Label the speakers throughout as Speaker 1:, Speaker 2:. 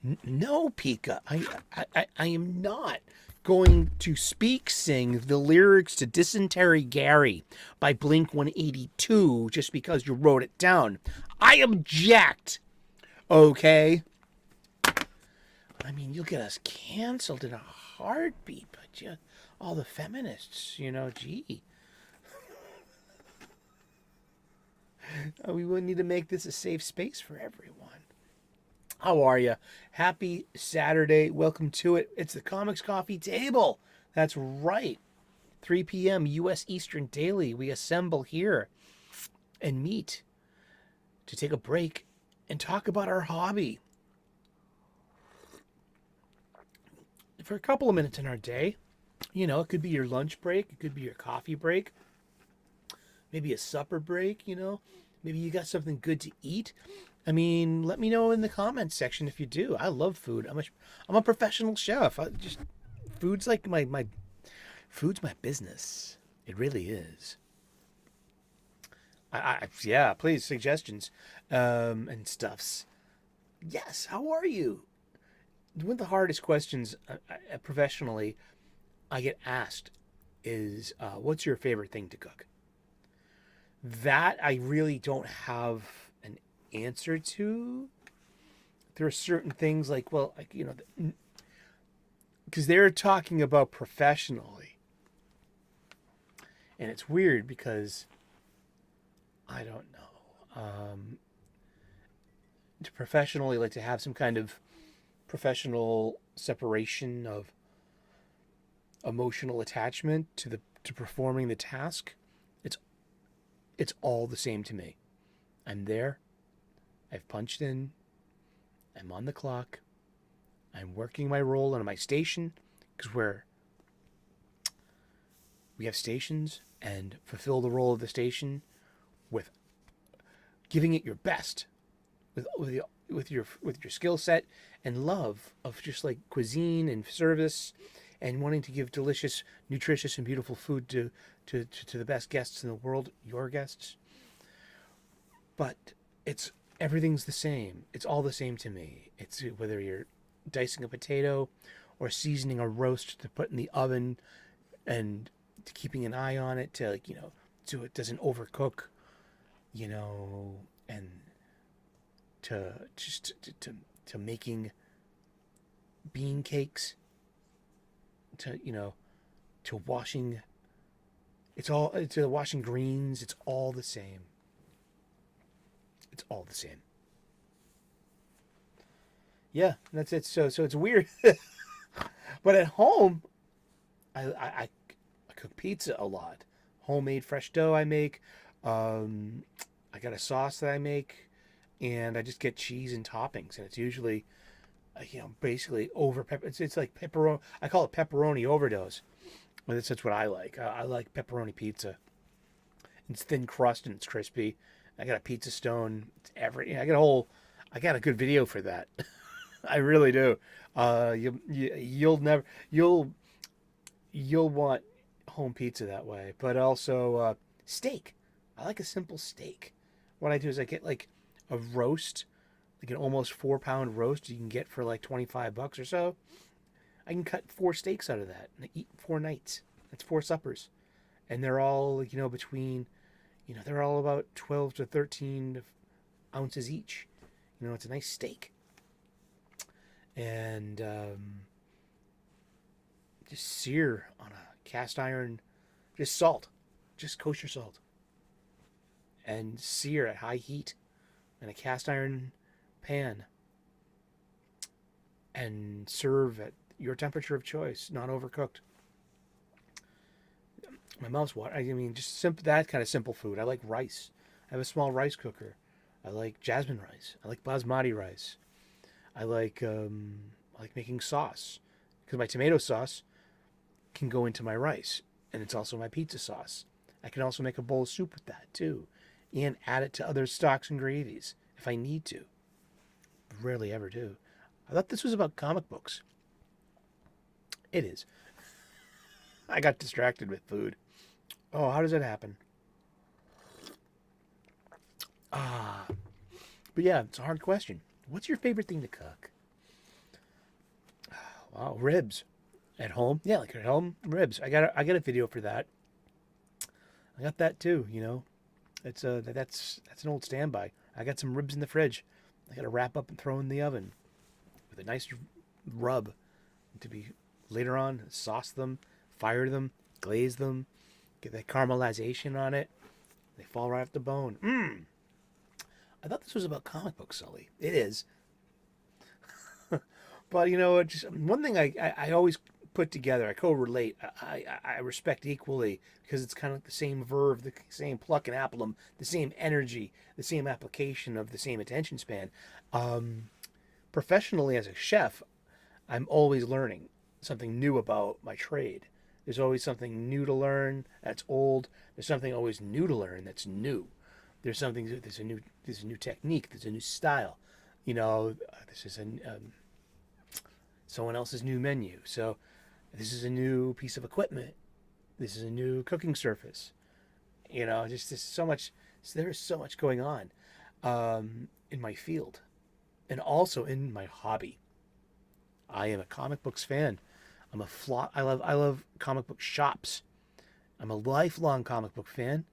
Speaker 1: No, Pika, I am not going to sing the lyrics to Dysentery Gary by Blink 182 just because you wrote it down. I object, okay? I mean, you'll get us canceled in a heartbeat, but you, all the feminists, gee. We will need to make this a safe space for everyone. How are you? Happy Saturday. Welcome to it. It's the Comics Coffee Table. That's right. 3 p.m. U.S. Eastern daily. We assemble here and meet to take a break and talk about our hobby. For a couple of minutes in our day, it could be your lunch break, it could be your coffee break, maybe a supper break, maybe you got something good to eat. I mean, let me know in the comments section if you do. I love food. I'm a professional chef. Food's like my food's my business. It really is. Yeah, please suggestions and stuffs. Yes, how are you? One of the hardest questions professionally I get asked is, what's your favorite thing to cook? That I really don't have an answer to. There are certain things like, well, because they're talking about professionally. And it's weird because I don't know. To professionally, like to have some kind of professional separation of emotional attachment to performing the task, it's all the same to me. I'm there. I've punched in. I'm on the clock. I'm working my role on my station because we have stations and fulfill the role of the station with giving it your best with your skill set and love of just like cuisine and service and wanting to give delicious, nutritious, and beautiful food to the best guests in the world, your guests. But everything's the same. It's all the same to me. It's whether you're dicing a potato or seasoning a roast to put in the oven and to keeping an eye on it to so it doesn't overcook, and to making bean cakes, to washing. To washing greens. It's all the same. It's all the same. Yeah, that's it. So it's weird, but at home, I cook pizza a lot. Homemade fresh dough I make. I got a sauce that I make, and I just get cheese and toppings, and it's usually, basically over pepper. It's like pepperoni. I call it pepperoni overdose. Well, that's what I like. I like pepperoni pizza. It's thin crust and it's crispy. I got a pizza stone. It's I got a good video for that. I really do. You'll want home pizza that way, but also steak. I like a simple steak. What I do is I get like a roast, like an almost 4 pound roast you can get for like $25 or so. I can cut 4 steaks out of that and eat 4 nights. That's 4 suppers, and they're all between, they're all about 12 to 13 ounces each. It's a nice steak, and just sear on a cast iron, just salt, just kosher salt, and sear at high heat in a cast iron pan, and serve at your temperature of choice, not overcooked. My mouth's watering. I mean, just that kind of simple food. I like rice. I have a small rice cooker. I like jasmine rice. I like basmati rice. I like making sauce because my tomato sauce can go into my rice, and it's also my pizza sauce. I can also make a bowl of soup with that too, and add it to other stocks and gravies if I need to. Rarely ever do. I thought this was about comic books. It is. I got distracted with food. Oh, how does that happen? But yeah, it's a hard question. What's your favorite thing to cook? Oh, ribs at home. Yeah, like at home ribs. I got a video for that. I got that too. It's that's an old standby. I got some ribs in the fridge. I got to wrap up and throw in the oven with a nice rub to be later on. Sauce them, fire them, glaze them, get that caramelization on it. They fall right off the bone. I thought this was about comic books, Sully. It is. But just one thing I always put together, I co-relate, I respect equally, because it's kind of like the same verve, the same pluck and applum, the same energy, the same application of the same attention span. Professionally, as a chef, I'm always learning something new about my trade. There's always something new to learn that's old. There's something always new to learn that's new. There's a new technique. There's a new style. This is someone else's new menu. So this is a new piece of equipment. This is a new cooking surface. Just there's so much. There's so much going on in my field, and also in my hobby. I am a comic books fan. I love comic book shops. I'm a lifelong comic book fan.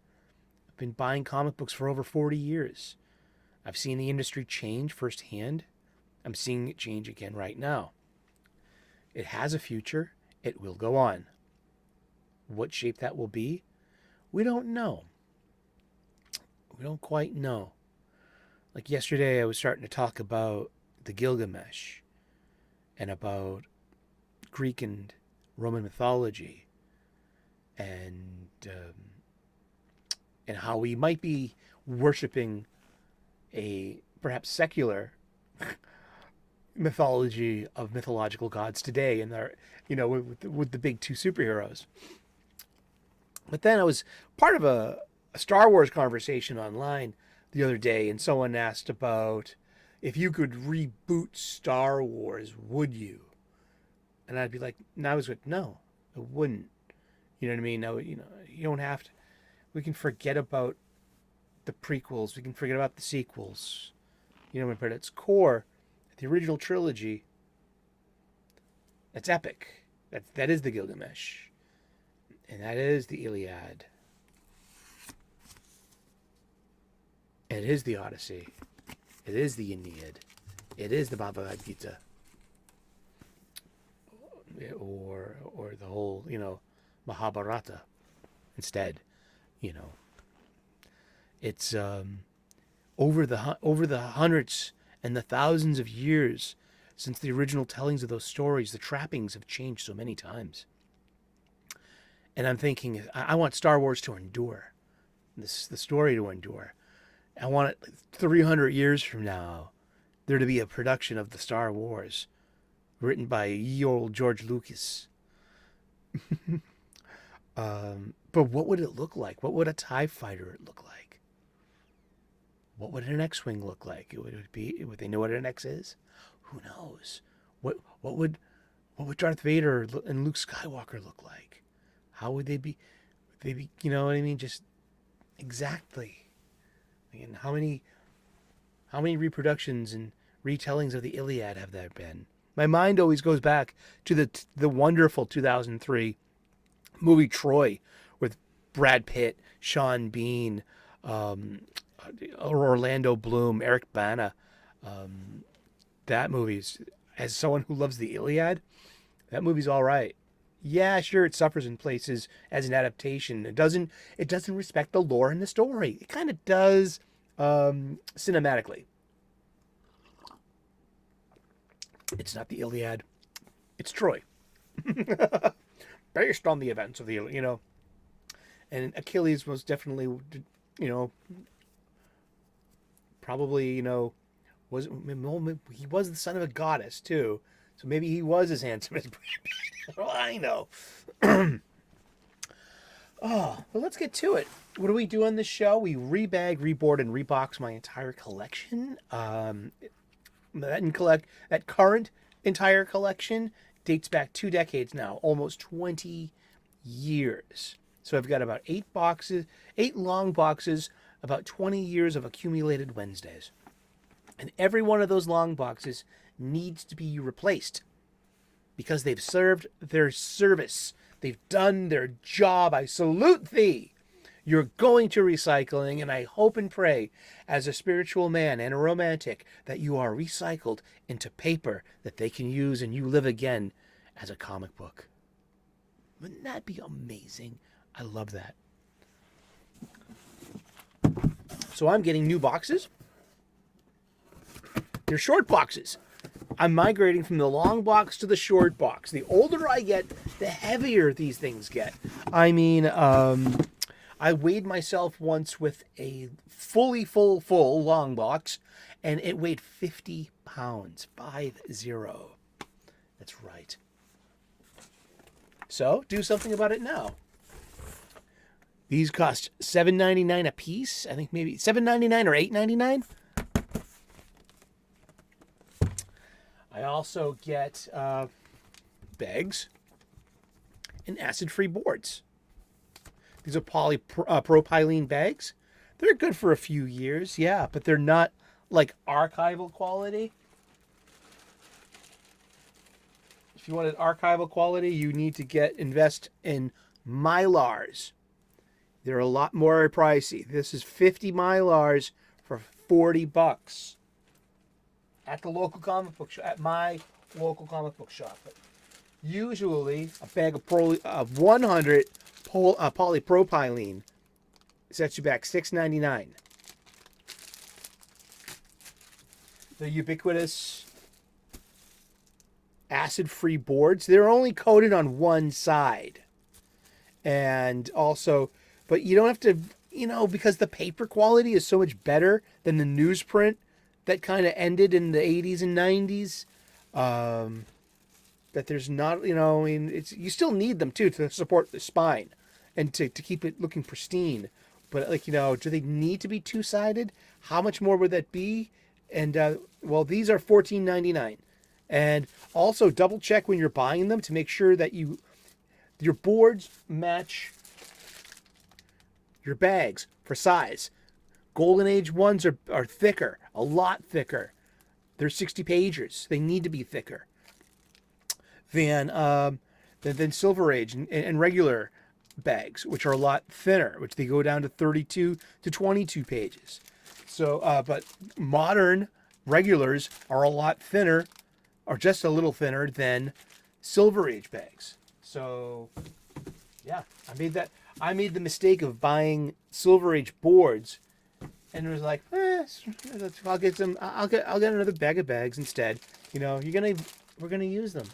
Speaker 1: I've been buying comic books for over 40 years. I've seen the industry change firsthand. I'm seeing it change again right now. It has a future. It will go on. What shape that will be, we don't know. We don't quite know. Like yesterday, I was starting to talk about the Gilgamesh and about Greek and Roman mythology, and how we might be worshiping a perhaps secular mythology of mythological gods today, and their, with the big two superheroes. But then I was part of a Star Wars conversation online the other day, and someone asked about if you could reboot Star Wars, would you? And I'd be like, no, I wouldn't. You know what I mean? No, you don't have to. We can forget about the prequels. We can forget about the sequels. But at its core, the original trilogy, that's epic. That is the Gilgamesh. And that is the Iliad. It is the Odyssey. It is the Aeneid. It is the Bhagavad Gita. Or the whole, Mahabharata instead. It's over the hundreds and the thousands of years since the original tellings of those stories, the trappings have changed so many times. And I'm thinking, I want Star Wars to endure, the story to endure. I want it 300 years from now, there to be a production of the Star Wars written by ye old George Lucas. But what would it look like? What would a TIE fighter look like? What would an X-Wing look like? Would they know what an X is? Who knows? What would Darth Vader and Luke Skywalker look like? How would they be? You know what I mean? Just exactly. And how many reproductions and retellings of the Iliad have there been? My mind always goes back to the wonderful 2003 movie Troy with Brad Pitt, Sean Bean, Orlando Bloom, Eric Bana. That movie's, as someone who loves the Iliad, that movie's all right. Yeah, sure, it suffers in places as an adaptation. It doesn't respect the lore and the story. It kind of does cinematically. It's not the Iliad. It's Troy. Based on the events of the Iliad, And Achilles was definitely, probably, he was the son of a goddess too. So maybe he was as handsome as Brad Pitt. Well, I know. Well, let's get to it. What do we do on this show? We rebag, reboard, and rebox my entire collection. That current entire collection dates back 2 decades now, almost 20 years. So I've got about 8 long boxes, about 20 years of accumulated Wednesdays. And every one of those long boxes needs to be replaced. because they've served their service. They've done their job. I salute thee. You're going to recycling, and I hope and pray, as a spiritual man and a romantic, that you are recycled into paper that they can use and you live again as a comic book. Wouldn't that be amazing? I love that. So I'm getting new boxes. They're short boxes. I'm migrating from the long box to the short box. The older I get, the heavier these things get. I mean, I weighed myself once with a fully full long box, and it weighed 50 pounds. 50. That's right. So, do something about it now. These cost $7.99 a piece. I think maybe $7.99 or $8.99. I also get bags and acid-free boards. These are polypropylene bags. They're good for a few years, yeah, but they're not like archival quality. If you wanted archival quality, you need to invest in Mylars. They're a lot more pricey. This is 50 Mylars for $40 at the local comic book shop, at my local comic book shop. But usually, a bag of 100 polypropylene sets you back $6.99. The ubiquitous acid-free boards, they're only coated on one side. And also, but you don't have to, because the paper quality is so much better than the newsprint that kind of ended in the 80s and 90s, that there's not, you still need them too to support the spine and to keep it looking pristine. But do they need to be two-sided? How much more would that be? And these are $14.99. And also double check when you're buying them to make sure that your boards match your bags for size. Golden Age ones are thicker, a lot thicker. They're 60 pagers. They need to be thicker than Silver Age and regular bags, which are a lot thinner, which they go down to 32 to 22 pages. So, but modern regulars are a lot thinner, or just a little thinner than Silver Age bags. So, yeah, I made the mistake of buying Silver Age boards, and it was like, I'll get another bag of bags instead. We're gonna use them,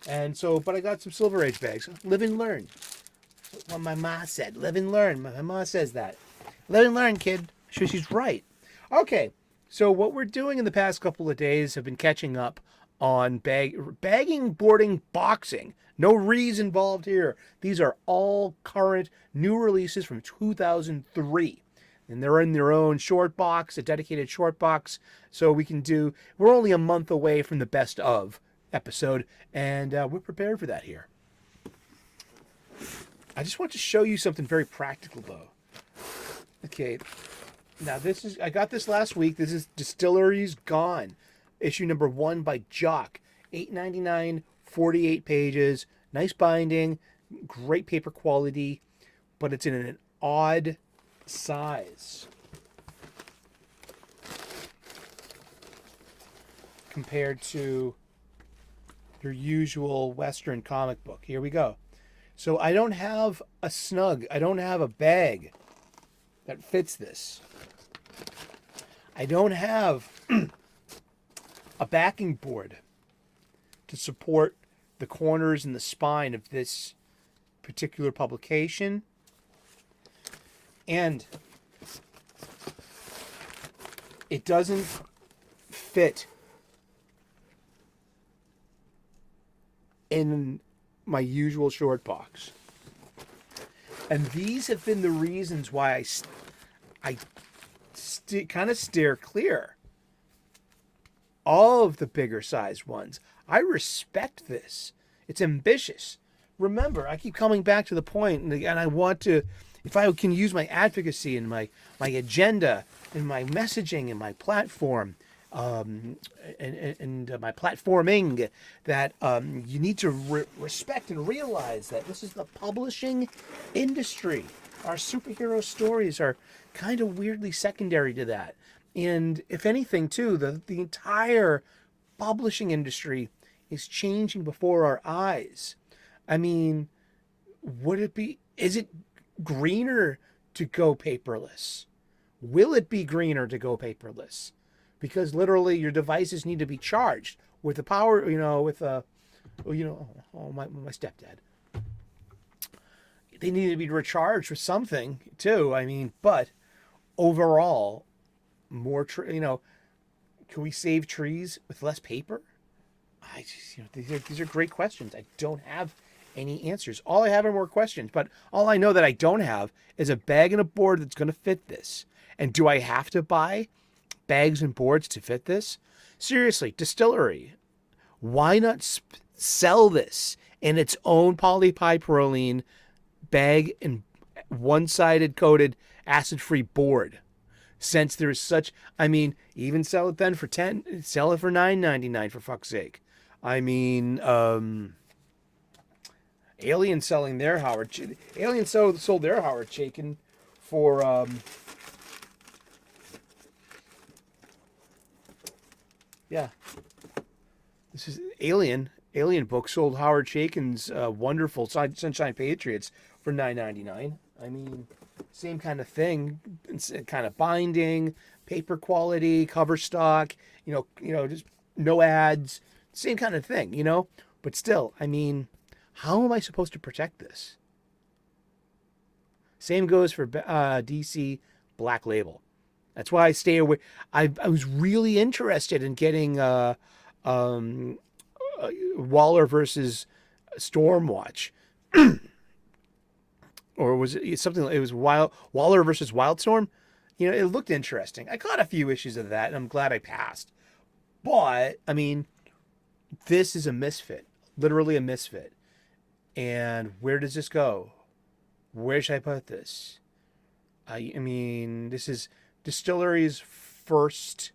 Speaker 1: And so, but I got some Silver Age bags. Live and learn. That's what my ma said. Live and learn. My ma says that. Live and learn, kid. Sure, she's right. Okay, so what we're doing in the past couple of days have been catching up on bagging, boarding, boxing. No re's involved here. These are all current new releases from 2003. And they're in their own short box, a dedicated short box. So we're only a month away from the best of episode, and we're prepared for that here. I just want to show you something very practical, though. Okay, now I got this last week. This is Distilleries Gone, issue number 1 by Jock. $8.99, 48 pages, nice binding, great paper quality, but it's in an odd size compared to your usual Western comic book. Here we go. So I don't have a bag that fits this. I don't have a backing board to support the corners and the spine of this particular publication. And it doesn't fit in my usual short box. And these have been the reasons why I kind of steer clear of the bigger sized ones. I respect this. It's ambitious. Remember, I keep coming back to the point, and I want to, if I can use my advocacy and my agenda and my messaging and my platform, and my platforming, that you need to respect and realize that this is the publishing industry. Our superhero stories are kind of weirdly secondary to that. And if anything, too, the entire publishing industry is changing before our eyes. I mean, is it greener to go paperless? Will it be greener to go paperless? Because literally your devices need to be charged with the power, my stepdad. They need to be recharged with something too. I mean, but overall, can we save trees with less paper? These are great questions. I don't have any answers. All I have are more questions, but all I know that I don't have is a bag and a board that's going to fit this. And do I have to buy bags and boards to fit this? Seriously, distillery, why not sell this in its own polypropylene bag and one-sided coated acid-free board? Since there's such, even sell it then for sell it for $9.99 for fuck's sake. Alien selling their Alien sold their Howard Chaykin for this is Alien book sold Howard Chaykin's wonderful Sunshine Patriots for $9.99. Same kind of thing, kind of binding, paper quality, cover stock, just no ads, same kind of thing, But still, how am I supposed to protect this? Same goes for DC Black Label. That's why I stay away. I was really interested in getting Waller versus Stormwatch. Or was it something? It was Waller versus Wildstorm. It looked interesting. I caught a few issues of that, and I'm glad I passed. But this is a misfit, literally a misfit. And where does this go? Where should I put this? This is Distillery's first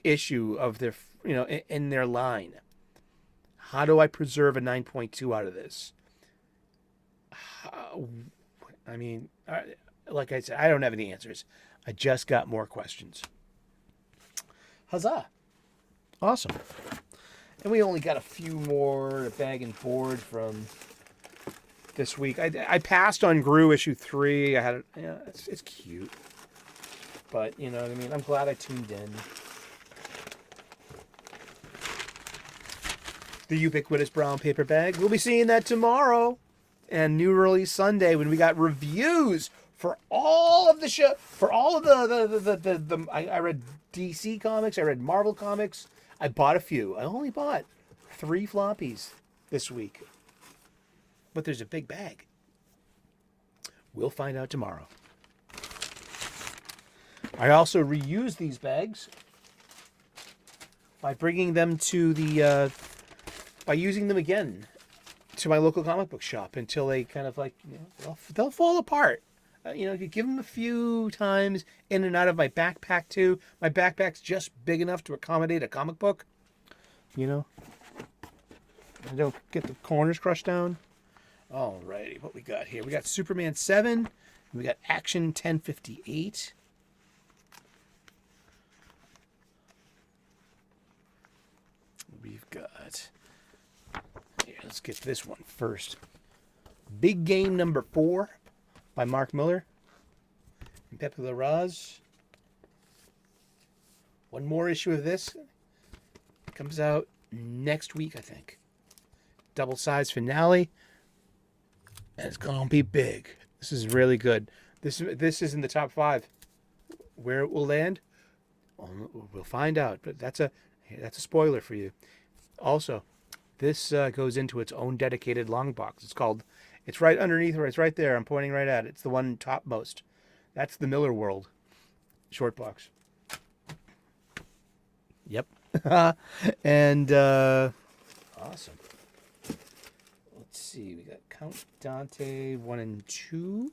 Speaker 1: issue of their, in their line. How do I preserve a 9.2 out of this? Like I said, I don't have any answers. I just got more questions. Huzzah. Awesome. And we only got a few more bag and board from this week. I passed on Gru issue 3. I had it. It's cute. But, you know what I mean? I'm glad I tuned in. The ubiquitous brown paper bag. We'll be seeing that tomorrow. And new release Sunday when we got reviews for all of the show, for all of the I read DC comics, I read Marvel comics. I bought a few. I only bought 3 floppies this week. But there's a big bag. We'll find out tomorrow. I also reuse these bags by bringing them to the, by using them again to my local comic book shop until they kind of like, they'll fall apart. You give them a few times in and out of my backpack too. My backpack's just big enough to accommodate a comic book. I don't get the corners crushed down. Alrighty, what we got here? We got Superman 7. And we got Action 1058. We've got... Here, let's get this one first. Big Game number 4 by Mark Miller and Pepe Larraz. One more issue of this comes out next week, I think. Double size finale. And it's gonna be big. This is really good. This is in the top 5. Where it will land, we'll find out. But that's a spoiler for you. Also, this goes into its own dedicated long box. It's right underneath, or it's right there. I'm pointing right at it. It's the one topmost. That's the Miller World short box. Yep. And awesome. Let's see. We got Count Dante 1 and 2.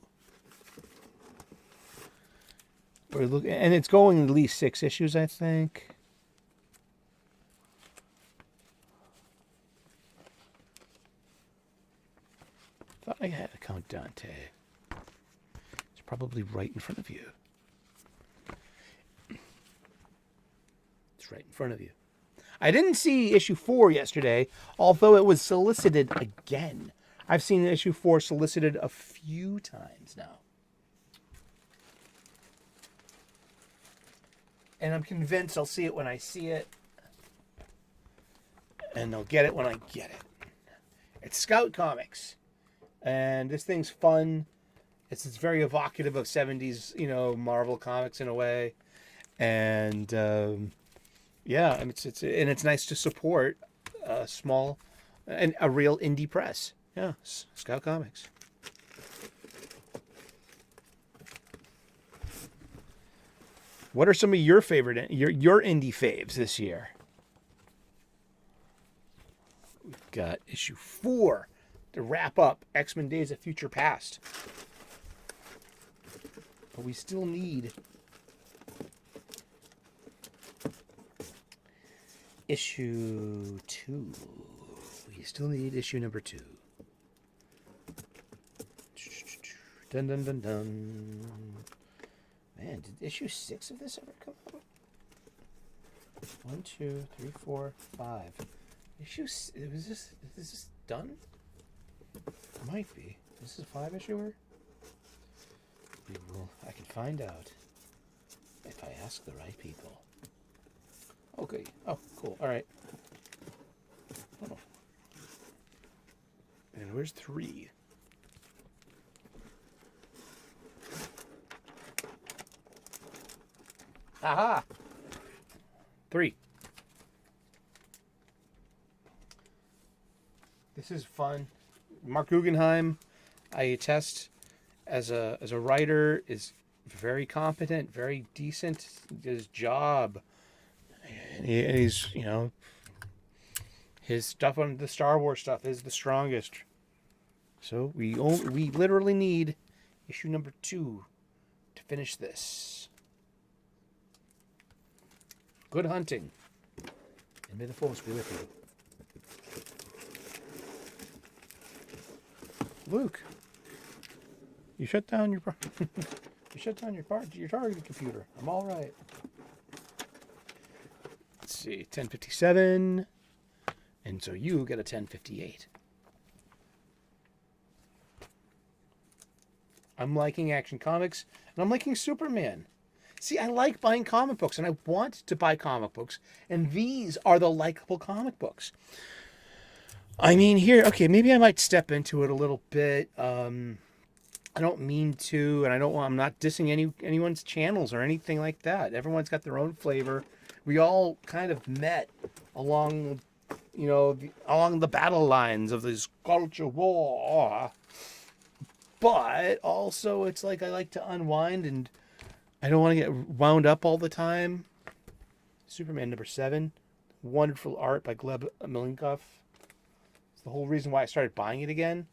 Speaker 1: And it's going at least 6 issues, I think. Thought I had a Count Dante. It's probably right in front of you. It's right in front of you. I didn't see issue 4 yesterday, although it was solicited again. I've seen issue 4 solicited a few times now. And I'm convinced I'll see it when I see it. And I'll get it when I get it. It's Scout Comics. And this thing's fun. It's very evocative of 70s, Marvel comics in a way. And yeah, and it's nice to support a small and a real indie press. Yeah, Scout Comics. What are some of your favorite your indie faves this year? We've got issue 4 to wrap up X-Men Days of Future Past. But we still need issue 2. We still need issue number 2. Dun dun dun dun. Man, did issue 6 of this ever come out? 1, 2, 3, 4, 5. Is this done? It might be. Is this a 5-issuer? I can find out if I ask the right people. Okay. Oh, cool. All right. Oh. And where's 3? Aha! 3. This is fun. Mark Guggenheim, I attest, as a writer, is very competent, very decent. Did his job, and he's his stuff on the Star Wars stuff is the strongest. So we literally need issue number 2 to finish this. Good hunting, and may the force be with you. Luke, you shut down your your target computer. I'm all right. Let's see, 1057, and so you get a 1058. I'm liking Action Comics, and I'm liking Superman. See, I like buying comic books, and I want to buy comic books, and these are the likable comic books. I mean, okay, maybe I might step into it a little bit. I don't mean to, and I'm not dissing anyone's channels or anything like that. Everyone's got their own flavor. We all kind of met along the battle lines of this culture war. But also, it's like I like to unwind, and I don't want to get wound up all the time. Superman number 7, wonderful art by Gleb Milenkoff. It's the whole reason why I started buying it again.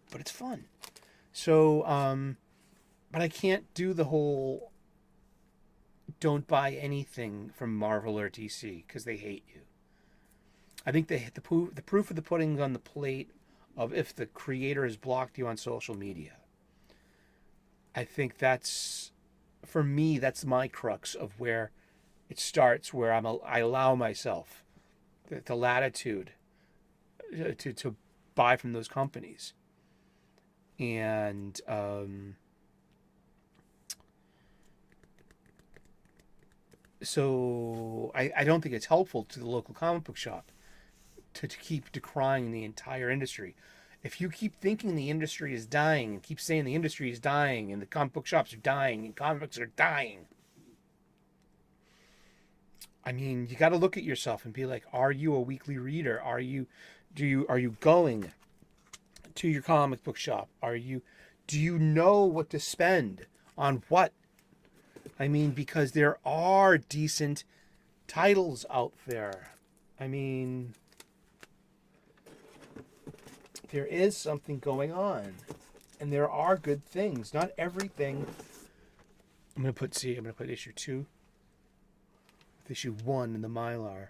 Speaker 1: But it's fun. So, but I can't do the whole don't buy anything from Marvel or DC because they hate you. I think the proof of the pudding's on the plate of if the creator has blocked you on social media. I think that's, for me, that's my crux of where it starts, where I allow myself the latitude to buy from those companies. And so I don't think it's helpful to the local comic book shop to keep decrying the entire industry. If you keep thinking the industry is dying and keep saying the industry is dying and the comic book shops are dying and comic books are dying, I mean, you got to look at yourself and be like, are you a weekly reader? Are you going to your comic book shop? Do you know what to spend on what? I mean, because there are decent titles out there. I mean, there is something going on, and there are good things. Not everything I'm gonna put issue 2 with issue 1 in the Mylar.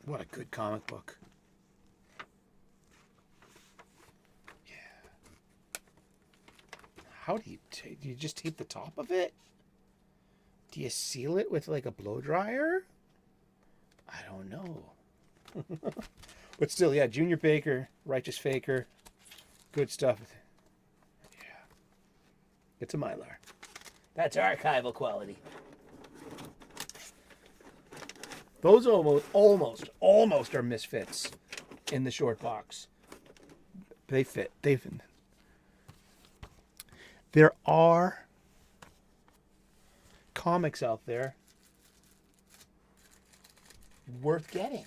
Speaker 1: What a good comic book. Yeah. How do you just tape the top of it? Do you seal it with like a blow dryer? I don't know. But still, yeah, Junior Baker, Righteous Faker, good stuff. Yeah. It's a Mylar. That's archival quality. Those almost are misfits in the short box. They fit. There are comics out there worth getting.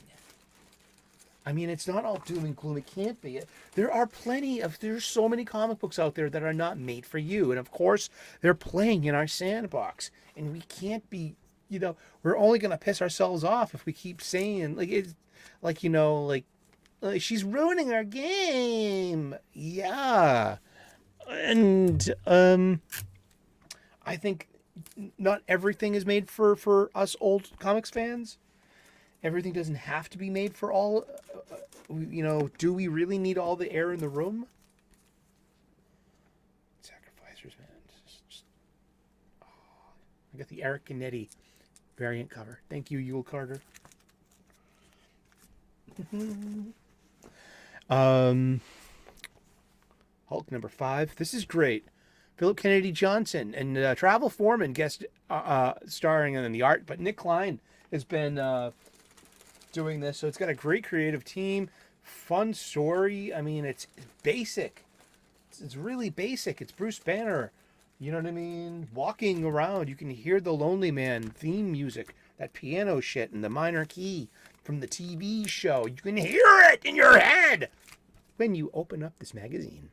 Speaker 1: I mean, it's not all doom and gloom. It can't be. There's so many comic books out there that are not made for you. And of course, they're playing in our sandbox. And we can't be, we're only going to piss ourselves off if we keep saying, she's ruining our game. Yeah. And I think not everything is made for us old comics fans. Everything doesn't have to be made for all. Do we really need all the air in the room? Sacrificers, man. I got the Eric Canetti variant cover. Thank you, Yule Carter. Hulk number 5. This is great. Philip Kennedy Johnson and Travel Foreman guest starring in the art, but Nick Klein has been doing this, so it's got a great creative team, fun story. I mean, it's basic. It's really basic. It's Bruce Banner, you know what I mean? Walking around, you can hear the Lonely Man theme music, that piano shit in the minor key from the TV show. You can hear it in your head when you open up this magazine.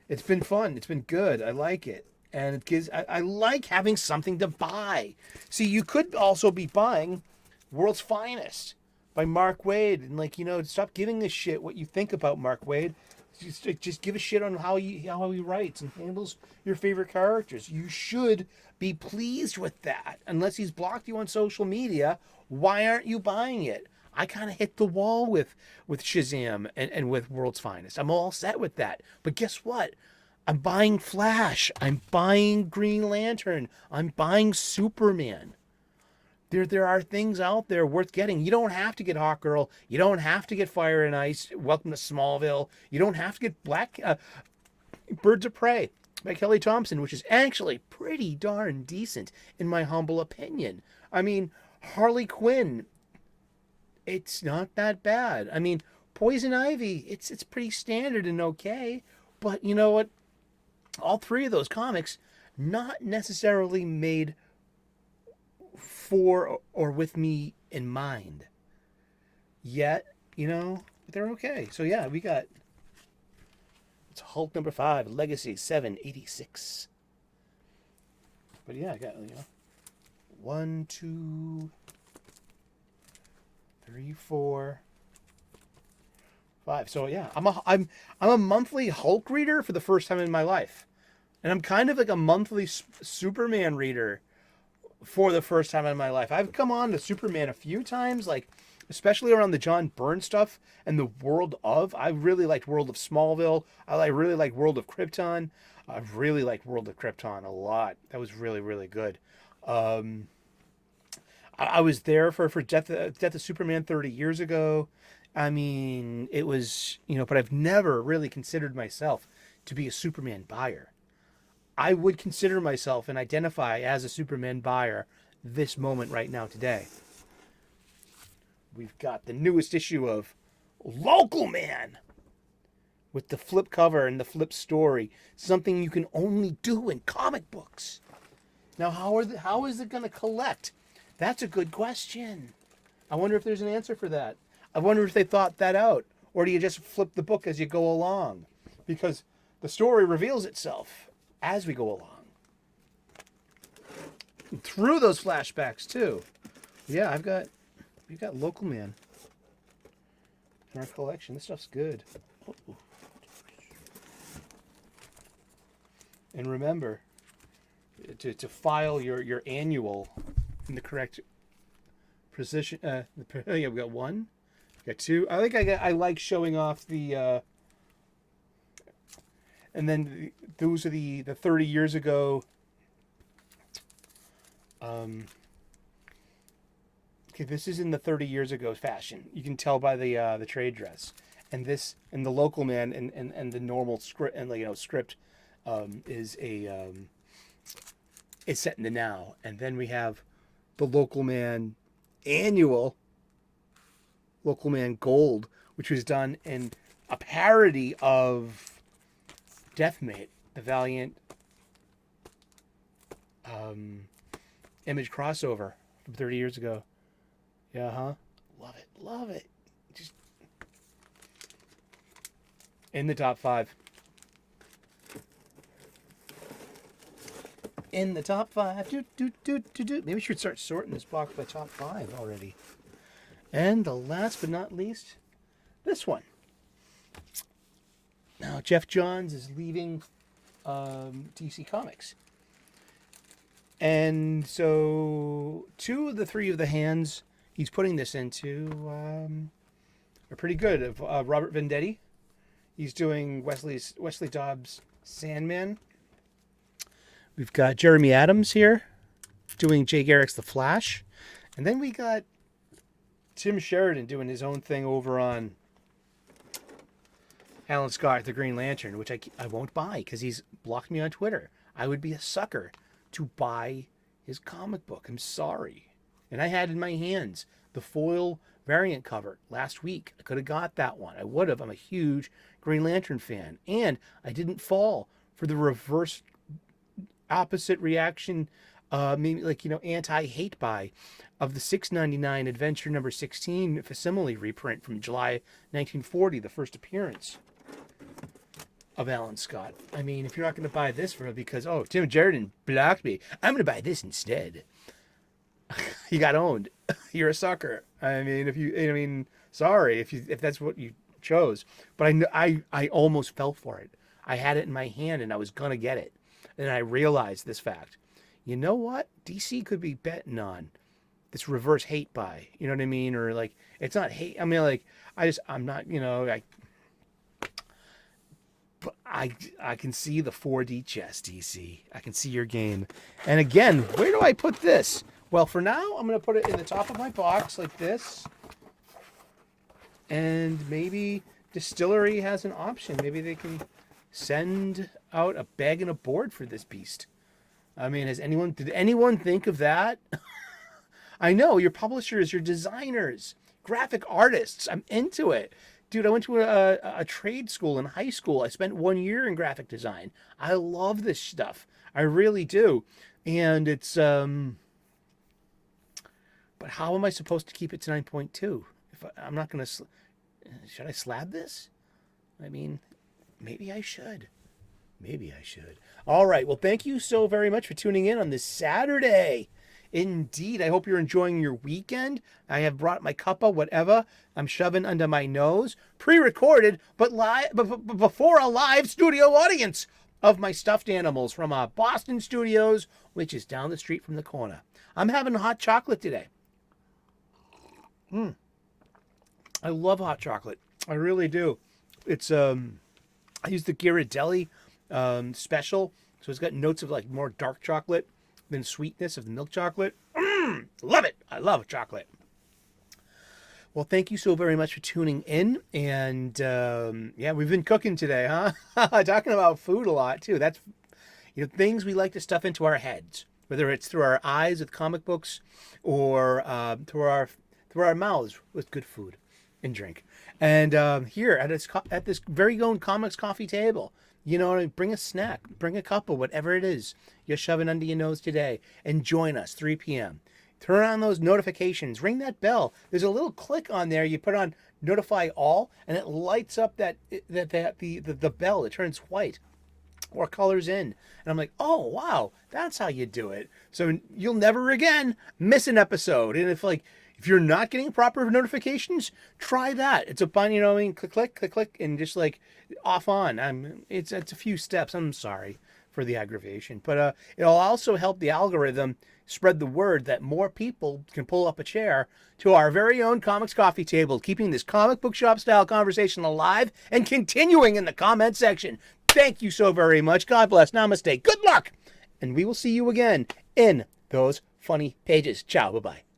Speaker 1: It's been fun. It's been good. I like it. And it gives, I like having something to buy. See, you could also be buying World's Finest by Mark Waid. And stop giving a shit what you think about Mark Waid. Just give a shit on how he writes and handles your favorite characters. You should be pleased with that. Unless he's blocked you on social media, why aren't you buying it? I kind of hit the wall with Shazam and with World's Finest. I'm all set with that. But guess what? I'm buying Flash. I'm buying Green Lantern. I'm buying Superman. There are things out there worth getting. You don't have to get Hawkgirl. You don't have to get Fire and Ice. Welcome to Smallville. You don't have to get Birds of Prey by Kelly Thompson, which is actually pretty darn decent in my humble opinion. I mean, Harley Quinn, it's not that bad. I mean, Poison Ivy, it's pretty standard and okay. But you know what? All 3 of those comics, not necessarily made for or with me in mind. Yet, they're okay. So yeah, we got, it's Hulk number 5, Legacy 786. But yeah, I got, 1, 2, 3, 4, 5. So yeah, I'm a monthly Hulk reader for the first time in my life. And I'm kind of like a monthly Superman reader for the first time in my life. I've come on to Superman a few times, especially around the John Byrne stuff and the World of. I really liked World of Smallville. I really liked World of Krypton. I really liked World of Krypton a lot. That was really, really good. I was there for Death of Superman 30 years ago. I mean, it was, but I've never really considered myself to be a Superman buyer. I would consider myself and identify as a Superman buyer this moment right now today. We've got the newest issue of Local Man with the flip cover and the flip story. Something you can only do in comic books. Now, how is it going to collect? That's a good question. I wonder if there's an answer for that. I wonder if they thought that out. Or do you just flip the book as you go along? Because the story reveals itself as we go along. And through those flashbacks, too. Yeah, we've got Local Man in our collection. This stuff's good. And remember to file your annual in the correct position. Yeah, we got one, we got two. I like showing off the. And then those are the 30 years ago. Okay, this is in the 30 years ago fashion. You can tell by the trade dress, and this and the local man and the normal script and script is set in the now, and then we have the local man annual, local man gold, which was done in a parody of Deathmate, the Valiant Image crossover from 30 years ago. Yeah, huh? Love it. Just in the top 5. In the top 5. Maybe we should start sorting this box by top 5 already. And the last but not least, this one. Now, Jeff Johns is leaving DC Comics. And so 2 of the 3 of the hands he's putting this into are pretty good. Robert Venditti, he's doing Wesley Dobbs' Sandman. We've got Jeremy Adams here doing Jay Garrick's The Flash. And then we got Tim Sheridan doing his own thing over on Alan Scott, The Green Lantern, which I won't buy because he's blocked me on Twitter. I would be a sucker to buy his comic book. I'm sorry. And I had in my hands the foil variant cover last week. I could have got that one. I would have. I'm a huge Green Lantern fan. And I didn't fall for the reverse opposite reaction, anti-hate buy of the $6.99 Adventure number 16 facsimile reprint from July 1940, the first appearance of Alan Scott. I mean, if you're not going to buy this for him because, Tim Sheridan blocked me, I'm going to buy this instead. You got owned. You're a sucker. I mean, sorry if that's what you chose. But I almost fell for it. I had it in my hand and I was going to get it. And I realized this fact. You know what? DC could be betting on this reverse hate buy. You know what I mean? Or like, it's not hate. I mean, like, I'm not, I can see the 4D chess, DC. I can see your game. And again, where do I put this? Well, for now, I'm going to put it in the top of my box like this. And maybe Distillery has an option. Maybe they can send out a bag and a board for this beast. I mean, did anyone think of that? I know, your publishers, your designers, graphic artists. I'm into it. Dude, I went to a trade school in high school. I spent 1 year in graphic design. I love this stuff. I really do. And it's, but how am I supposed to keep it to 9.2? I'm not going to, should I slab this? I mean, maybe I should. All right. Well, thank you so very much for tuning in on this Saturday. Indeed. I hope you're enjoying your weekend. I have brought my cuppa, whatever I'm shoving under my nose, pre-recorded, but live, before a live studio audience of my stuffed animals from our Boston studios, which is down the street from the corner. I'm having hot chocolate today. I love hot chocolate. I really do. It's, I use the Ghirardelli special, so it's got notes of like more dark chocolate than sweetness of the milk chocolate. Love it. I love chocolate. Well, thank you so very much for tuning in. And yeah, we've been cooking today, huh? Talking about food a lot too. That's, things we like to stuff into our heads, whether it's through our eyes with comic books or through our mouths with good food and drink. And here at this very own Comics Coffee Table, bring a snack, bring a cup of whatever it is you're shoving under your nose today, and join us 3 p.m. Turn on those notifications, ring that bell. There's a little click on there. You put on notify all, and it lights up the bell. It turns white or colors in. And I'm like, oh, wow, that's how you do it. So you'll never again miss an episode. And if you're not getting proper notifications, try that. It's a fun, click, and just like off on. It's a few steps. I'm sorry for the aggravation. But it'll also help the algorithm spread the word that more people can pull up a chair to our very own Comics Coffee Table, keeping this comic book shop style conversation alive and continuing in the comment section. Thank you so very much. God bless. Namaste. Good luck. And we will see you again in those funny pages. Ciao. Bye-bye.